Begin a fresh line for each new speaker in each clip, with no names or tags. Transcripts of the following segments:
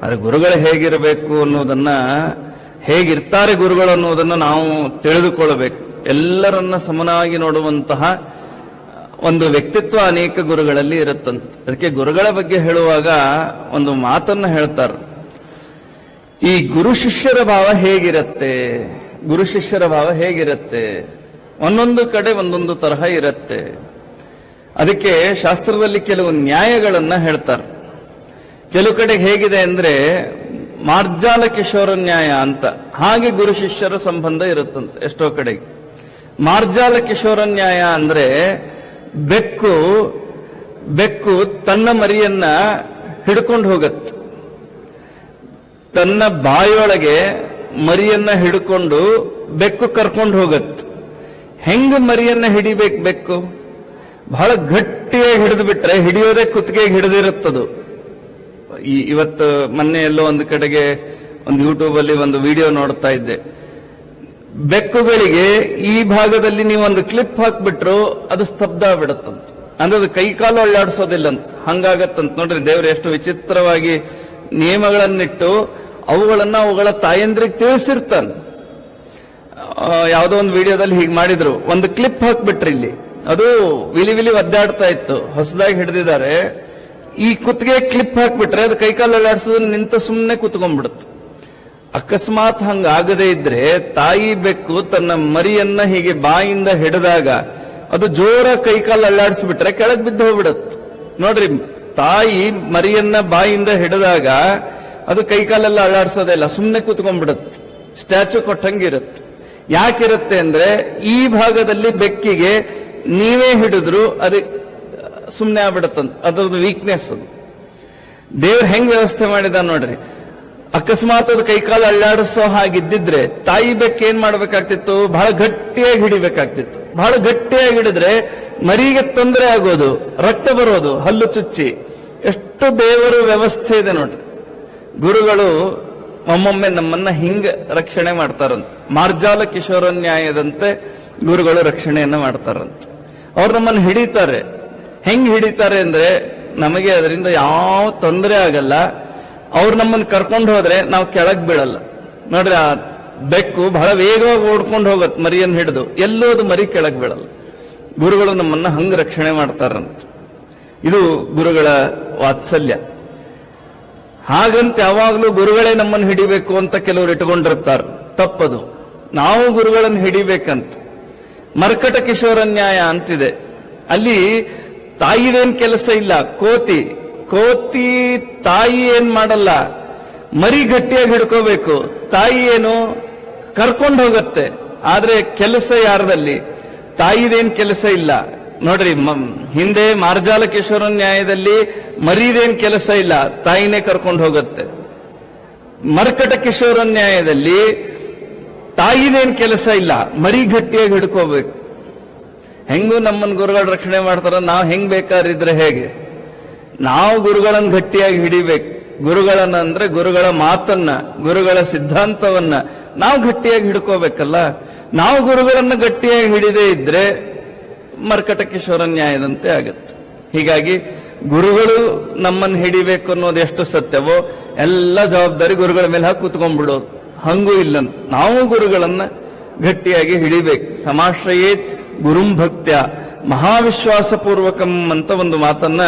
ಆದರೆ ಗುರುಗಳು ಹೇಗಿರಬೇಕು ಅನ್ನೋದನ್ನ, ಹೇಗಿರ್ತಾರೆ ಗುರುಗಳು ಅನ್ನೋದನ್ನ ನಾವು ತಿಳಿದುಕೊಳ್ಳಬೇಕು. ಎಲ್ಲರನ್ನ ಸಮನಾಗಿ ನೋಡುವಂತಹ ಒಂದು ವ್ಯಕ್ತಿತ್ವ ಅನೇಕ ಗುರುಗಳಲ್ಲಿ ಇರುತ್ತಂತೆ. ಅದಕ್ಕೆ ಗುರುಗಳ ಬಗ್ಗೆ ಹೇಳುವಾಗ ಒಂದು ಮಾತನ್ನ ಹೇಳ್ತಾರೆ, ಈ ಗುರು ಶಿಷ್ಯರ ಭಾವ ಹೇಗಿರತ್ತೆ, ಗುರು ಶಿಷ್ಯರ ಭಾವ ಹೇಗಿರತ್ತೆ, ಒಂದೊಂದು ಕಡೆ ಒಂದೊಂದು ತರಹ ಇರತ್ತೆ. ಅದಕ್ಕೆ ಶಾಸ್ತ್ರದಲ್ಲಿ ಕೆಲವು ನ್ಯಾಯಗಳನ್ನ ಹೇಳ್ತಾರೆ. ಕೆಲವು ಕಡೆ ಹೇಗಿದೆ ಅಂದ್ರೆ ಮಾರ್ಜಾಲ ಕಿಶೋರ ನ್ಯಾಯ ಅಂತ, ಹಾಗೆ ಗುರು ಶಿಷ್ಯರ ಸಂಬಂಧ ಇರುತ್ತಂತೆ ಎಷ್ಟೋ ಕಡೆಗೆ. ಮಾರ್ಜಾಲ ಕಿಶೋರ ನ್ಯಾಯ ಅಂದ್ರೆ ಬೆಕ್ಕು ತನ್ನ ಮರಿಯನ್ನ ಹಿಡ್ಕೊಂಡು ಹೋಗತ್ತೆ, ತನ್ನ ಬಾಯೊಳಗೆ ಮರಿಯನ್ನ ಹಿಡ್ಕೊಂಡು ಬೆಕ್ಕು ಕರ್ಕೊಂಡು ಹೋಗತ್ತೆ. ಹೆಂಗ ಮರಿಯನ್ನ ಹಿಡಿಬೇಕು? ಬೆಕ್ಕು ಬಹಳ ಗಟ್ಟಿಯಾಗಿ ಹಿಡಿದು ಬಿಟ್ರೆ ಹಿಡಿಯೋದೇ ಕುತ್ತಿಗೆಗೆ ಹಿಡಿದಿರುತ್ತದು. ಇವತ್ತು ಮೊನ್ನೆ ಎಲ್ಲೋ ಒಂದು ಕಡೆಗೆ ಒಂದು ಯೂಟ್ಯೂಬ್ ಅಲ್ಲಿ ಒಂದು ವಿಡಿಯೋ ನೋಡ್ತಾ ಇದ್ದೆ. ಬೆಕ್ಕುಗಳಿಗೆ ಈ ಭಾಗದಲ್ಲಿ ನೀವು ಒಂದು ಕ್ಲಿಪ್ ಹಾಕ್ಬಿಟ್ರು ಅದು ಸ್ತಬ್ಧ ಆಗ್ಬಿಡತ್ತಂತ, ಅಂದ್ರೆ ಅದು ಕೈಕಾಲು ಅಳ್ಳಾಡಿಸೋದಿಲ್ಲ ಅಂತ, ಹಂಗಾಗತ್ತಂತ. ನೋಡ್ರಿ ದೇವರು ಎಷ್ಟು ವಿಚಿತ್ರವಾಗಿ ನಿಯಮಗಳನ್ನಿಟ್ಟು ಅವುಗಳ ತಾಯಂದ್ರಿಗೆ ತಿಳಿಸಿರ್ತಾನೆ. ಯಾವುದೋ ಒಂದು ವಿಡಿಯೋದಲ್ಲಿ ಹೀಗೆ ಮಾಡಿದ್ರು, ಒಂದು ಕ್ಲಿಪ್ ಹಾಕ್ಬಿಟ್ರಿ ಇಲ್ಲಿ, ಅದು ವಿಲಿ ಒದ್ದಾಡ್ತಾ ಇತ್ತು, ಹೊಸದಾಗಿ ಹಿಡಿದಿದ್ದಾರೆ. ಈ ಕುತ್ತಿಗೆ ಕ್ಲಿಪ್ ಹಾಕ್ಬಿಟ್ರೆ ಅದು ಕೈಕಾಲು ಅಳ್ಳಾಡಿಸೋದು ನಿಂತು ಸುಮ್ಮನೆ ಕುತ್ಕೊಂಡ್ಬಿಡುತ್ತೆ. ಅಕಸ್ಮಾತ್ ಹಂಗಾಗದೇ ಇದ್ರೆ ತಾಯಿ ಬೆಕ್ಕು ತನ್ನ ಮರಿಯನ್ನ ಹೀಗೆ ಬಾಯಿಂದ ಹಿಡಿದಾಗ ಅದು ಜೋರ ಕೈಕಾಲು ಅಳ್ಳಾಡಿಸ್ಬಿಟ್ರೆ ಕೆಳಗೆ ಬಿದ್ದು ಹೋಗ್ಬಿಡತ್ತೆ. ನೋಡ್ರಿ, ತಾಯಿ ಮರಿಯನ್ನ ಬಾಯಿಂದ ಹಿಡಿದಾಗ ಅದು ಕೈಕಾಲೆಲ್ಲ ಅಳ್ಳಾಡಿಸೋದೇ ಇಲ್ಲ, ಸುಮ್ಮನೆ ಕೂತ್ಕೊಂಡ್ಬಿಡುತ್ತೆ, ಸ್ಟ್ಯಾಚು ಕೊಟ್ಟಂಗಿರುತ್ತೆ. ಯಾಕಿರುತ್ತೆ ಅಂದ್ರೆ ಈ ಭಾಗದಲ್ಲಿ ಬೆಕ್ಕಿಗೆ ನೀವೇ ಹಿಡಿದ್ರು ಅದು ಸುಮ್ಮನೆ ಆಗ್ಬಿಡತ್ತಂತ, ಅದರದ್ದು ವೀಕ್ನೆಸ್ ಅದು. ದೇವ್ರು ಹೆಂಗ್ ವ್ಯವಸ್ಥೆ ಮಾಡಿದ ನೋಡ್ರಿ. ಅಕಸ್ಮಾತ್ ಅದು ಕೈಕಾಲು ಅಳ್ಳಾಡಿಸೋ ಹಾಗಿದ್ದಿದ್ರೆ ತಾಯಿ ಬೆಕ್ಕ ಏನ್ ಮಾಡ್ಬೇಕಾಗ್ತಿತ್ತು? ಬಹಳ ಗಟ್ಟಿಯಾಗಿ ಹಿಡಿಬೇಕಾಗ್ತಿತ್ತು. ಬಹಳ ಗಟ್ಟಿಯಾಗಿ ಹಿಡಿದ್ರೆ ಮರಿಗೆ ತೊಂದರೆ ಆಗೋದು, ರಕ್ತ ಬರೋದು, ಹಲ್ಲು ಚುಚ್ಚಿ. ಎಷ್ಟು ದೇವರು ವ್ಯವಸ್ಥೆ ಇದೆ ನೋಡ್ರಿ. ಗುರುಗಳು ಒಮ್ಮೊಮ್ಮೆ ನಮ್ಮನ್ನ ಹಿಂಗ ರಕ್ಷಣೆ ಮಾಡ್ತಾರಂತ. ಮಾರ್ಜಾಲ ಕಿಶೋರ ನ್ಯಾಯದಂತೆ ಗುರುಗಳು ರಕ್ಷಣೆಯನ್ನ ಮಾಡ್ತಾರಂತ. ಅವ್ರು ನಮ್ಮನ್ನು ಹಿಡಿತಾರೆ. ಹೆಂಗ್ ಹಿಡಿತಾರೆ ಅಂದ್ರೆ ನಮಗೆ ಅದರಿಂದ ಯಾವ ತೊಂದರೆ ಆಗಲ್ಲ. ಅವ್ರು ನಮ್ಮನ್ನು ಕರ್ಕೊಂಡು ಹೋದ್ರೆ ನಾವು ಕೆಳಗ್ ಬೀಳಲ್ಲ. ನೋಡ್ರಿ, ಆ ಬೆಕ್ಕು ಬಹಳ ವೇಗವಾಗಿ ಓಡ್ಕೊಂಡು ಹೋಗತ್ ಮರಿಯನ್ನು ಹಿಡಿದು, ಎಲ್ಲೂ ಅದು ಮರಿ ಕೆಳಗ್ ಬೀಳಲ್ಲ. ಗುರುಗಳು ನಮ್ಮನ್ನ ಹಂಗ ರಕ್ಷಣೆ ಮಾಡ್ತಾರಂತ. ಇದು ಗುರುಗಳ ವಾತ್ಸಲ್ಯ. ಹಾಗಂತ ಯಾವಾಗ್ಲೂ ಗುರುಗಳೇ ನಮ್ಮನ್ನು ಹಿಡಿಬೇಕು ಅಂತ ಕೆಲವರು ಇಟ್ಕೊಂಡಿರ್ತಾರೆ, ತಪ್ಪದು. ನಾವು ಗುರುಗಳನ್ನು ಹಿಡಿಬೇಕಂತ. ಮರ್ಕಟ ಕಿಶೋರ ನ್ಯಾಯ ಅಂತಿದೆ. ಅಲ್ಲಿ ತಾಯಿದೇನ್ ಕೆಲಸ ಇಲ್ಲ. ಕೋತಿ ತಾಯಿ ಏನ್ ಮಾಡಲ್ಲ, ಮರಿ ಗಟ್ಟಿಯಾಗಿ ಹಿಡ್ಕೋಬೇಕು. ತಾಯಿ ಏನು ಕರ್ಕೊಂಡು ಹೋಗತ್ತೆ, ಆದ್ರೆ ಕೆಲಸ ಯಾರದಲ್ಲಿ? ತಾಯಿದೇನ್ ಕೆಲಸ ಇಲ್ಲ. ನೋಡ್ರಿ, ಹಿಂದೆ ಮಾರ್ಜಾಲ ಕಿಶೋರ ನ್ಯಾಯದಲ್ಲಿ ಮರಿದೇನ್ ಕೆಲಸ ಇಲ್ಲ, ತಾಯಿನೇ ಕರ್ಕೊಂಡು ಹೋಗತ್ತೆ. ಮರ್ಕಟ ಕಿಶೋರ ನ್ಯಾಯದಲ್ಲಿ ತಾಯಿದೇನ್ ಕೆಲಸ ಇಲ್ಲ, ಮರಿ ಗಟ್ಟಿಯಾಗಿ ಹಿಡ್ಕೋಬೇಕು. ಹೆಂಗೂ ನಮ್ಮನ್ನ ಗುರುಗಳು ರಕ್ಷಣೆ ಮಾಡ್ತಾರ, ನಾವು ಹೆಂಗ್ ಬೇಕಾರಿದ್ರೆ ಹೇಗೆ? ನಾವು ಗುರುಗಳನ್ನು ಗಟ್ಟಿಯಾಗಿ ಹಿಡಿಬೇಕು. ಗುರುಗಳನ್ನ ಅಂದ್ರೆ ಗುರುಗಳ ಮಾತನ್ನ, ಗುರುಗಳ ಸಿದ್ಧಾಂತವನ್ನ ನಾವು ಗಟ್ಟಿಯಾಗಿ ಹಿಡ್ಕೋಬೇಕಲ್ಲ. ನಾವು ಗುರುಗಳನ್ನ ಗಟ್ಟಿಯಾಗಿ ಹಿಡಿದೇ ಇದ್ರೆ ಮರ್ಕಟ ಕಿಶೋರ ನ್ಯಾಯದಂತೆ ಆಗತ್ತೆ. ಹೀಗಾಗಿ ಗುರುಗಳು ನಮ್ಮನ್ನು ಹಿಡಿಬೇಕು ಅನ್ನೋದು ಎಷ್ಟು ಸತ್ಯವೋ ಎಲ್ಲ ಜವಾಬ್ದಾರಿ ಗುರುಗಳ ಮೇಲೆ ಹಾಕಿ ಕೂತ್ಕೊಂಡ್ಬಿಡೋದು ಹಂಗೂ ಇಲ್ಲ. ನಾವು ಗುರುಗಳನ್ನ ಗಟ್ಟಿಯಾಗಿ ಹಿಡಿಬೇಕು. ಸಮಾಶ್ರಯೇತ್ ಗುರುಂ ಭಕ್ತ್ಯ ಮಹಾವಿಶ್ವಾಸಪೂರ್ವಕಂ ಅಂತ ಒಂದು ಮಾತನ್ನ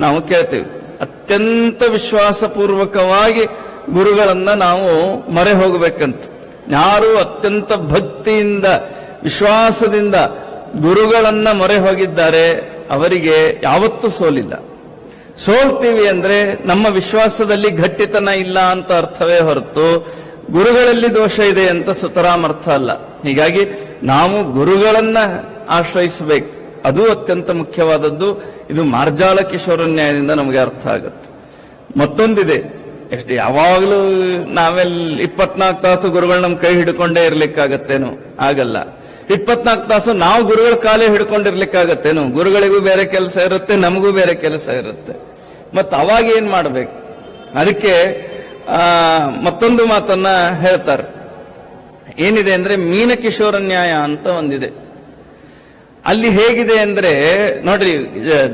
ನಾವು ಕೇಳ್ತೇವೆ. ಅತ್ಯಂತ ವಿಶ್ವಾಸಪೂರ್ವಕವಾಗಿ ಗುರುಗಳನ್ನ ನಾವು ಮೊರೆ ಹೋಗಬೇಕಂತ. ಯಾರು ಅತ್ಯಂತ ಭಕ್ತಿಯಿಂದ ವಿಶ್ವಾಸದಿಂದ ಗುರುಗಳನ್ನ ಮೊರೆ ಹೋಗಿದ್ದಾರೆ ಅವರಿಗೆ ಯಾವತ್ತೂ ಸೋಲಿಲ್ಲ. ಸೋಲ್ತೀವಿ ಅಂದ್ರೆ ನಮ್ಮ ವಿಶ್ವಾಸದಲ್ಲಿ ಗಟ್ಟಿತನ ಇಲ್ಲ ಅಂತ ಅರ್ಥವೇ ಹೊರತು ಗುರುಗಳಲ್ಲಿ ದೋಷ ಇದೆ ಅಂತ ಸುತರಾಮ್ ಅರ್ಥ ಅಲ್ಲ. ಹೀಗಾಗಿ ನಾವು ಗುರುಗಳನ್ನ ಆಶ್ರಯಿಸಬೇಕು, ಅದು ಅತ್ಯಂತ ಮುಖ್ಯವಾದದ್ದು. ಇದು ಮಾರ್ಜಾಲ ಕಿಶೋರ ನ್ಯಾಯದಿಂದ ನಮಗೆ ಅರ್ಥ ಆಗುತ್ತೆ. ಮತ್ತೊಂದಿದೆ, ಎಷ್ಟು ಯಾವಾಗಲೂ ನಾವೆಲ್ಲ 24 ತಾಸು ಗುರುಗಳು ನಮ್ಮ ಕೈ ಹಿಡ್ಕೊಂಡೇ ಇರ್ಲಿಕ್ಕಾಗತ್ತೇನು? ಆಗಲ್ಲ. 24 ತಾಸು ನಾವು ಗುರುಗಳ ಕಾಲೇ ಹಿಡ್ಕೊಂಡಿರ್ಲಿಕ್ಕಾಗತ್ತೇನು? ಗುರುಗಳಿಗೂ ಬೇರೆ ಕೆಲಸ ಇರುತ್ತೆ, ನಮಗೂ ಬೇರೆ ಕೆಲಸ ಇರುತ್ತೆ. ಮತ್ ಅವಾಗ ಏನ್ ಮಾಡ್ಬೇಕು? ಅದಕ್ಕೆ ಮತ್ತೊಂದು ಮಾತನ್ನ ಹೇಳ್ತಾರೆ. ಏನಿದೆ ಅಂದ್ರೆ ಮೀನ ಕಿಶೋರ ನ್ಯಾಯ ಅಂತ ಒಂದಿದೆ. ಅಲ್ಲಿ ಹೇಗಿದೆ ಅಂದ್ರೆ ನೋಡ್ರಿ,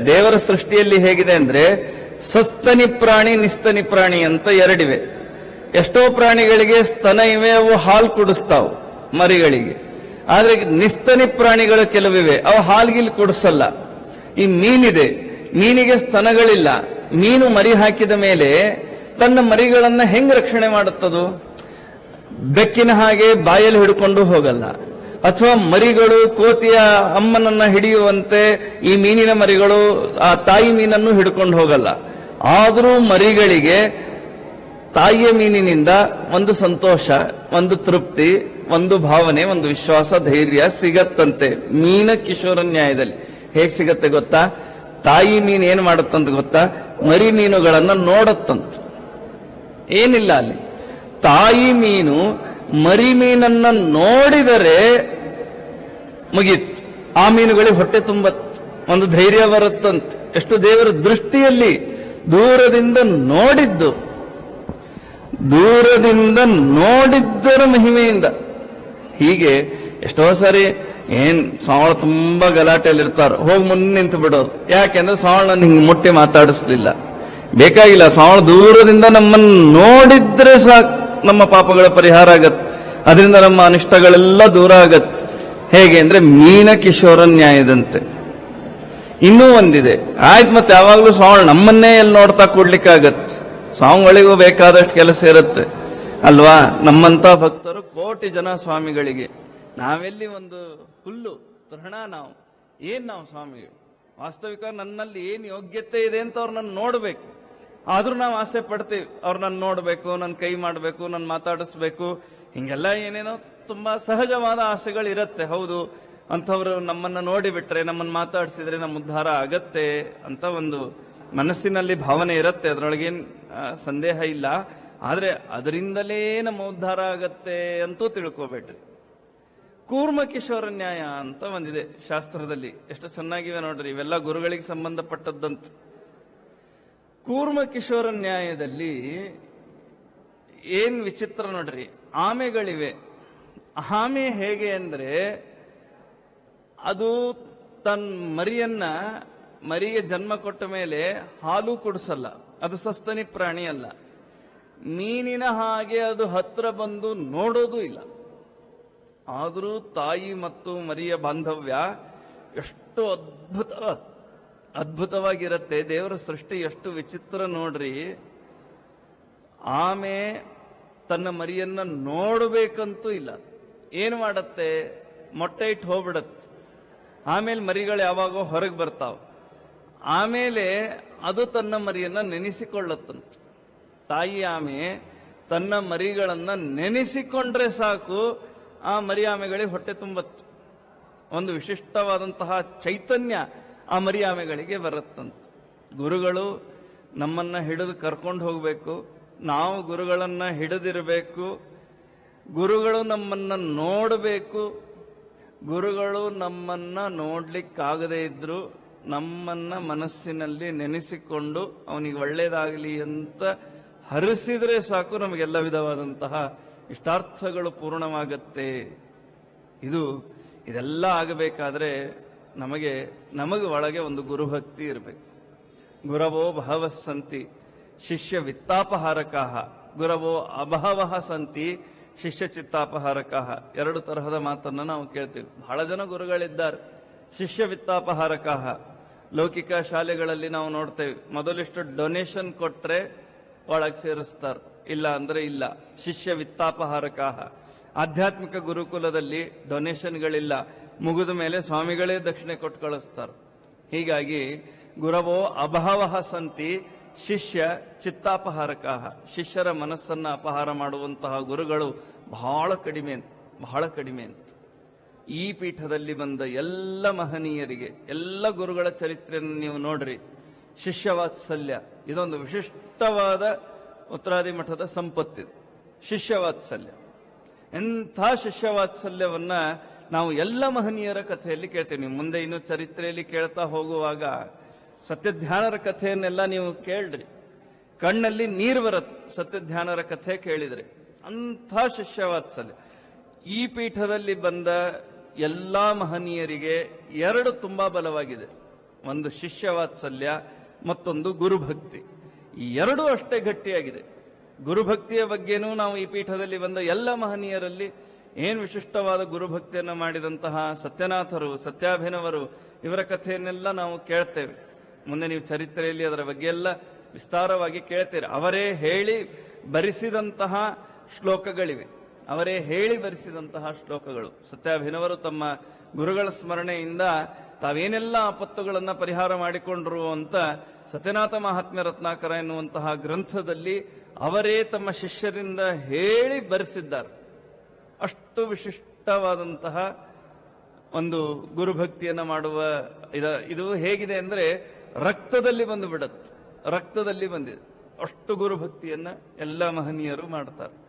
ದೇವರ ಸೃಷ್ಟಿಯಲ್ಲಿ ಹೇಗಿದೆ ಅಂದ್ರೆ ಸಸ್ತನಿ ಪ್ರಾಣಿ ನಿಸ್ತನಿ ಪ್ರಾಣಿ ಅಂತ ಎರಡಿವೆ. ಎಷ್ಟೋ ಪ್ರಾಣಿಗಳಿಗೆ ಸ್ತನ ಇವೆ, ಅವು ಹಾಲು ಕುಡಿಸ್ತಾವು ಮರಿಗಳಿಗೆ. ಆದ್ರೆ ನಿಸ್ತನಿ ಪ್ರಾಣಿಗಳು ಕೆಲವಿವೆ, ಅವು ಹಾಲ್ಗಿಲ್ ಕುಡಿಸಲ್ಲ. ಈ ಮೀನಿದೆ, ಮೀನಿಗೆ ಸ್ತನಗಳಿಲ್ಲ. ಮೀನು ಮರಿ ಹಾಕಿದ ಮೇಲೆ ತನ್ನ ಮರಿಗಳನ್ನ ಹೆಂಗ್ ರಕ್ಷಣೆ ಮಾಡುತ್ತದು? ಬೆಕ್ಕಿನ ಹಾಗೆ ಬಾಯಲ್ಲಿ ಹಿಡ್ಕೊಂಡು ಹೋಗಲ್ಲ. ಅಥವಾ ಮರಿಗಳು ಕೋತಿಯ ಅಮ್ಮನನ್ನ ಹಿಡಿಯುವಂತೆ ಈ ಮೀನಿನ ಮರಿಗಳು ಆ ತಾಯಿ ಮೀನನ್ನು ಹಿಡ್ಕೊಂಡು ಹೋಗಲ್ಲ. ಆದರೂ ಮರಿಗಳಿಗೆ ತಾಯಿಯ ಮೀನಿನಿಂದ ಒಂದು ಸಂತೋಷ, ಒಂದು ತೃಪ್ತಿ, ಒಂದು ಭಾವನೆ, ಒಂದು ವಿಶ್ವಾಸ, ಧೈರ್ಯ ಸಿಗತ್ತಂತೆ. ಮೀನ ಕಿಶೋರ ನ್ಯಾಯದಲ್ಲಿ ಹೇಗ್ ಸಿಗತ್ತೆ ಗೊತ್ತಾ? ತಾಯಿ ಮೀನು ಏನ್ ಮಾಡುತ್ತಂತ ಗೊತ್ತಾ? ಮರಿ ಮೀನುಗಳನ್ನ ನೋಡತ್ತಂತ. ಏನಿಲ್ಲ ಅಲ್ಲಿ, ತಾಯಿ ಮೀನು ಮರಿ ಮೀನನ್ನ ನೋಡಿದರೆ ಮುಗೀತು, ಆ ಮೀನುಗಳಿಗೆ ಹೊಟ್ಟೆ ತುಂಬತ್, ಒಂದು ಧೈರ್ಯ ಬರುತ್ತಂತ. ಎಷ್ಟು ದೇವರ ದೃಷ್ಟಿಯಲ್ಲಿ ದೂರದಿಂದ ನೋಡಿದ್ದು, ದೂರದಿಂದ ನೋಡಿದ್ದರ ಮಹಿಮೆಯಿಂದ. ಹೀಗೆ ಎಷ್ಟೋ ಸಾರಿ ಏನ್ ಸಾವಳ ತುಂಬಾ ಗಲಾಟೆಯಲ್ಲಿರ್ತಾರ, ಹೋಗಿ ಮುಂದೆ ನಿಂತು ಬಿಡೋರು. ಯಾಕೆಂದ್ರೆ ಸಾವಳ ಹಿಂಗ್ ಮುಟ್ಟಿ ಮಾತಾಡಿಸ್ಲಿಲ್ಲ, ಬೇಕಾಗಿಲ್ಲ. ಸಾವಳ ದೂರದಿಂದ ನಮ್ಮನ್ನು ನೋಡಿದ್ರೆ ಸಾಕು, ನಮ್ಮ ಪಾಪಗಳ ಪರಿಹಾರ ಆಗತ್ತೆ, ಅದರಿಂದ ನಮ್ಮ ಅನಿಷ್ಟಗಳೆಲ್ಲ ದೂರ ಆಗತ್ತೆ. ಹೇಗೆ ಅಂದ್ರೆ ಮೀನ ಕಿಶೋರ ನ್ಯಾಯದಂತೆ. ಇನ್ನೂ ಒಂದಿದೆ, ಆಯ್ತು ಮತ್ತೆ ಯಾವಾಗ್ಲೂ ಸಾವಳ ನಮ್ಮನ್ನೇ ಎಲ್ಲಿ ನೋಡ್ತಾ ಕೊಡ್ಲಿಕ್ಕಾಗತ್ತೆ. ಸ್ವಾಮಿಗಳಿಗೂ ಬೇಕಾದಷ್ಟು ಕೆಲಸ ಇರುತ್ತೆ ಅಲ್ವಾ? ನಮ್ಮಂತ ಭಕ್ತರು ಕೋಟಿ ಜನ ಸ್ವಾಮಿಗಳಿಗೆ, ನಾವೆಲ್ಲಿ ಒಂದು ಹುಲ್ಲು ತೃಣ. ನಾವು ಸ್ವಾಮಿಗೆ ವಾಸ್ತವಿಕ ನನ್ನಲ್ಲಿ ಏನ್ ಯೋಗ್ಯತೆ ಇದೆ ಅಂತ ಅವ್ರನ್ನ ನೋಡ್ಬೇಕು. ಆದ್ರೂ ನಾವು ಆಸೆ ಪಡ್ತೀವಿ, ಅವ್ರು ನನ್ನ ನೋಡ್ಬೇಕು, ನನ್ನ ಕೈ ಮಾಡ್ಬೇಕು, ನನ್ನ ಮಾತಾಡಿಸ್ಬೇಕು, ಹಿಂಗೆಲ್ಲ ಏನೇನೋ ತುಂಬಾ ಸಹಜವಾದ ಆಸೆಗಳು ಇರತ್ತೆ. ಹೌದು, ಅಂಥವ್ರು ನಮ್ಮನ್ನ ನೋಡಿಬಿಟ್ರೆ, ನಮ್ಮನ್ನ ಮಾತಾಡಿಸಿದ್ರೆ ನಮ್ಮ ಉದ್ಧಾರ ಆಗತ್ತೆ ಅಂತ ಒಂದು ಮನಸ್ಸಿನಲ್ಲಿ ಭಾವನೆ ಇರತ್ತೆ. ಅದರೊಳಗೇನ್ ಸಂದೇಹ ಇಲ್ಲ. ಆದ್ರೆ ಅದರಿಂದಲೇ ನಮ್ಮ ಉದ್ಧಾರ ಆಗತ್ತೆ ಅಂತೂ ತಿಳ್ಕೋಬೇಡ್ರಿ. ಕೂರ್ಮ ಕಿಶೋರ ನ್ಯಾಯ ಅಂತ ಒಂದಿದೆ ಶಾಸ್ತ್ರದಲ್ಲಿ, ಎಷ್ಟು ಚೆನ್ನಾಗಿವೆ ನೋಡ್ರಿ. ಇವೆಲ್ಲ ಗುರುಗಳಿಗೆ ಸಂಬಂಧಪಟ್ಟದ್ದಂತ. ಕೂರ್ಮ ಕಿಶೋರ ನ್ಯಾಯದಲ್ಲಿ ಏನ್ ವಿಚಿತ್ರ ನೋಡ್ರಿ. ಆಮೆಗಳಿವೆ. ಆಮೆ ಹೇಗೆ ಅಂದ್ರೆ, ಅದು ತನ್ನ ಮರಿಗೆ ಜನ್ಮ ಕೊಟ್ಟ ಮೇಲೆ ಹಾಲು ಕುಡಿಸಲ್ಲ, ಅದು ಸಸ್ತನಿ ಪ್ರಾಣಿ ಅಲ್ಲ. ಮೀನಿನ ಹಾಗೆ ಅದು ಹತ್ರ ಬಂದು ನೋಡೋದು ಇಲ್ಲ. ಆದರೂ ತಾಯಿ ಮತ್ತು ಮರಿಯ ಬಾಂಧವ್ಯ ಎಷ್ಟು ಅದ್ಭುತವಾಗಿರುತ್ತೆ. ದೇವರ ಸೃಷ್ಟಿ ಎಷ್ಟು ವಿಚಿತ್ರ ನೋಡ್ರಿ. ಆಮೆ ತನ್ನ ಮರಿಯನ್ನ ನೋಡಬೇಕಂತೂ ಇಲ್ಲ. ಏನು ಮಾಡತ್ತೆ? ಮೊಟ್ಟೆ ಇಟ್ಟು ಹೋಗ್ಬಿಡತ್ತೆ. ಆಮೇಲೆ ಮರಿಗಳು ಯಾವಾಗೋ ಹೊರಗೆ ಬರ್ತಾವ. ಆಮೇಲೆ ಅದು ತನ್ನ ಮರಿಯನ್ನ ನೆನೆಸಿಕೊಳ್ಳತ್ತಂತ. ತಾಯಿ ಆಮೆ ತನ್ನ ಮರಿಗಳನ್ನ ನೆನೆಸಿಕೊಂಡ್ರೆ ಸಾಕು, ಆ ಮರಿ ಆಮೆಗಳಿಗೆ ಹೊಟ್ಟೆ ತುಂಬತ್ತು. ಒಂದು ವಿಶಿಷ್ಟವಾದಂತಹ ಚೈತನ್ಯ ಆ ಮರಿ ಆಮೆಗಳಿಗೆ ಬರುತ್ತಂತ. ಗುರುಗಳು ನಮ್ಮನ್ನ ಹಿಡಿದು ಕರ್ಕೊಂಡು ಹೋಗ್ಬೇಕು, ನಾವು ಗುರುಗಳನ್ನ ಹಿಡಿದಿರಬೇಕು. ಗುರುಗಳು ನಮ್ಮನ್ನ ನೋಡಬೇಕು. ಗುರುಗಳು ನಮ್ಮನ್ನ ನೋಡ್ಲಿಕ್ಕಾಗದೇ ಇದ್ರು ನಮ್ಮನ್ನ ಮನಸ್ಸಿನಲ್ಲಿ ನೆನೆಸಿಕೊಂಡು ಅವನಿಗೆ ಒಳ್ಳೇದಾಗಲಿ ಅಂತ ಹರಿಸಿದ್ರೆ ಸಾಕು, ನಮಗೆಲ್ಲ ವಿಧವಾದಂತಹ ಇಷ್ಟಾರ್ಥಗಳು ಪೂರ್ಣವಾಗತ್ತೆ. ಇದೆಲ್ಲ ಆಗಬೇಕಾದ್ರೆ ನಮಗೆ ಒಳಗೆ ಒಂದು ಗುರುಭಕ್ತಿ ಇರಬೇಕು. ಗುರವೋ ಬಹವಃ ಸಂತಿ ಶಿಷ್ಯ ವಿತ್ತಾಪಹಾರಕಾಹ, ಗುರವೋ ಅಬಹವಃ ಸಂತಿ ಶಿಷ್ಯ ಚಿತ್ತಾಪಹಾರಕಾಹ. ಎರಡು ತರಹದ ಮಾತನ್ನ ನಾವು ಕೇಳ್ತೀವಿ. ಬಹಳ ಜನ ಗುರುಗಳಿದ್ದಾರೆ. ಶಿಷ್ಯ ವಿತ್ತಾಪಹಾರಕಾಹ, ಲೌಕಿಕ ಶಾಲೆಗಳಲ್ಲಿ ನಾವು ನೋಡ್ತೇವೆ. ಮೊದಲಿಷ್ಟು ಡೊನೇಷನ್ ಕೊಟ್ರೆ ಒಳಗೆ ಸೇರಿಸ್ತಾರೆ, ಇಲ್ಲ ಅಂದ್ರೆ ಇಲ್ಲ. ಶಿಷ್ಯ ವಿತ್ತಾಪಹಾರಕಾಹ. ಆಧ್ಯಾತ್ಮಿಕ ಗುರುಕುಲದಲ್ಲಿ ಡೊನೇಷನ್ಗಳಿಲ್ಲ, ಮುಗಿದ ಮೇಲೆ ಸ್ವಾಮಿಗಳೇ ದಕ್ಷಿಣೆ ಕೊಟ್ಟು ಕಳಿಸ್ತಾರೆ. ಹೀಗಾಗಿ ಗುರವೋ ಅಬಹವಃ ಸಂತಿ ಶಿಷ್ಯ ಚಿತ್ತಾಪಹಾರಕಾಹ. ಶಿಷ್ಯರ ಮನಸ್ಸನ್ನ ಅಪಹಾರ ಮಾಡುವಂತಹ ಗುರುಗಳು ಬಹಳ ಕಡಿಮೆ ಅಂತ. ಈ ಪೀಠದಲ್ಲಿ ಬಂದ ಎಲ್ಲ ಮಹನೀಯರಿಗೆ, ಎಲ್ಲ ಗುರುಗಳ ಚರಿತ್ರೆಯನ್ನು ನೀವು ನೋಡ್ರಿ. ಶಿಷ್ಯವಾತ್ಸಲ್ಯ ಇದೊಂದು ವಿಶಿಷ್ಟವಾದ ಉತ್ತರಾದಿ ಮಠದ ಸಂಪತ್ತಿದೆ. ಶಿಷ್ಯವಾತ್ಸಲ್ಯ, ಎಂಥ ಶಿಷ್ಯವಾತ್ಸಲ್ಯವನ್ನ ನಾವು ಎಲ್ಲ ಮಹನೀಯರ ಕಥೆಯಲ್ಲಿ ಕೇಳ್ತೇವೆ. ನೀವು ಮುಂದೆ ಇನ್ನು ಚರಿತ್ರೆಯಲ್ಲಿ ಕೇಳ್ತಾ ಹೋಗುವಾಗ ಸತ್ಯಧ್ಯಾನರ ಕಥೆಯನ್ನೆಲ್ಲ ನೀವು ಕೇಳ್ರಿ, ಕಣ್ಣಲ್ಲಿ ನೀರು ಬರುತ್ತೆ ಸತ್ಯಧ್ಯಾನರ ಕಥೆ ಕೇಳಿದ್ರೆ. ಅಂಥ ಶಿಷ್ಯವಾತ್ಸಲ್ಯ. ಈ ಪೀಠದಲ್ಲಿ ಬಂದ ಎಲ್ಲಾ ಮಹನೀಯರಿಗೆ ಎರಡು ತುಂಬಾ ಬಲವಾಗಿದೆ. ಒಂದು ಶಿಷ್ಯವಾತ್ಸಲ್ಯ, ಮತ್ತೊಂದು ಗುರುಭಕ್ತಿ. ಈ ಎರಡೂ ಅಷ್ಟೇ ಗಟ್ಟಿಯಾಗಿದೆ. ಗುರುಭಕ್ತಿಯ ಬಗ್ಗೆನೂ ನಾವು ಈ ಪೀಠದಲ್ಲಿ ಬಂದ ಎಲ್ಲ ಮಹನೀಯರಲ್ಲಿ ಏನ್ ವಿಶಿಷ್ಟವಾದ ಗುರುಭಕ್ತಿಯನ್ನ ಮಾಡಿದಂತಹ ಸತ್ಯನಾಥರು, ಸತ್ಯಾಭಿನವರು, ಇವರ ಕಥೆಯನ್ನೆಲ್ಲ ನಾವು ಕೇಳ್ತೇವೆ. ಮುಂದೆ ನೀವು ಚರಿತ್ರೆಯಲ್ಲಿ ಅದರ ಬಗ್ಗೆ ಎಲ್ಲ ವಿಸ್ತಾರವಾಗಿ ಕೇಳ್ತೀರಿ. ಅವರೇ ಹೇಳಿ ಬರೆಸಿದಂತಹ ಶ್ಲೋಕಗಳಿವೆ. ಅವರೇ ಹೇಳಿ ಬರೆಸಿದಂತಹ ಶ್ಲೋಕಗಳು. ಸತ್ಯಾಭಿನವರು ತಮ್ಮ ಗುರುಗಳ ಸ್ಮರಣೆಯಿಂದ ತಾವೇನೆಲ್ಲ ಆಪತ್ತುಗಳನ್ನ ಪರಿಹಾರ ಮಾಡಿಕೊಂಡ್ರು ಅಂತ ಸತ್ಯನಾಥ ಮಹಾತ್ಮ್ಯ ರತ್ನಾಕರ ಎನ್ನುವಂತಹ ಗ್ರಂಥದಲ್ಲಿ ಅವರೇ ತಮ್ಮ ಶಿಷ್ಯರಿಂದ ಹೇಳಿ ಬರೆಸಿದ್ದಾರೆ. ಅಷ್ಟು ವಿಶಿಷ್ಟವಾದಂತಹ ಒಂದು ಗುರುಭಕ್ತಿಯನ್ನ ಮಾಡುವ ಇದು ಹೇಗಿದೆ ಅಂದ್ರೆ ರಕ್ತದಲ್ಲಿ ಬಂದು ಬಿಡತ್ತೆ, ರಕ್ತದಲ್ಲಿ ಬಂದಿದೆ. ಅಷ್ಟು ಗುರುಭಕ್ತಿಯನ್ನ ಎಲ್ಲ ಮಹನೀಯರು ಮಾಡ್ತಾರೆ.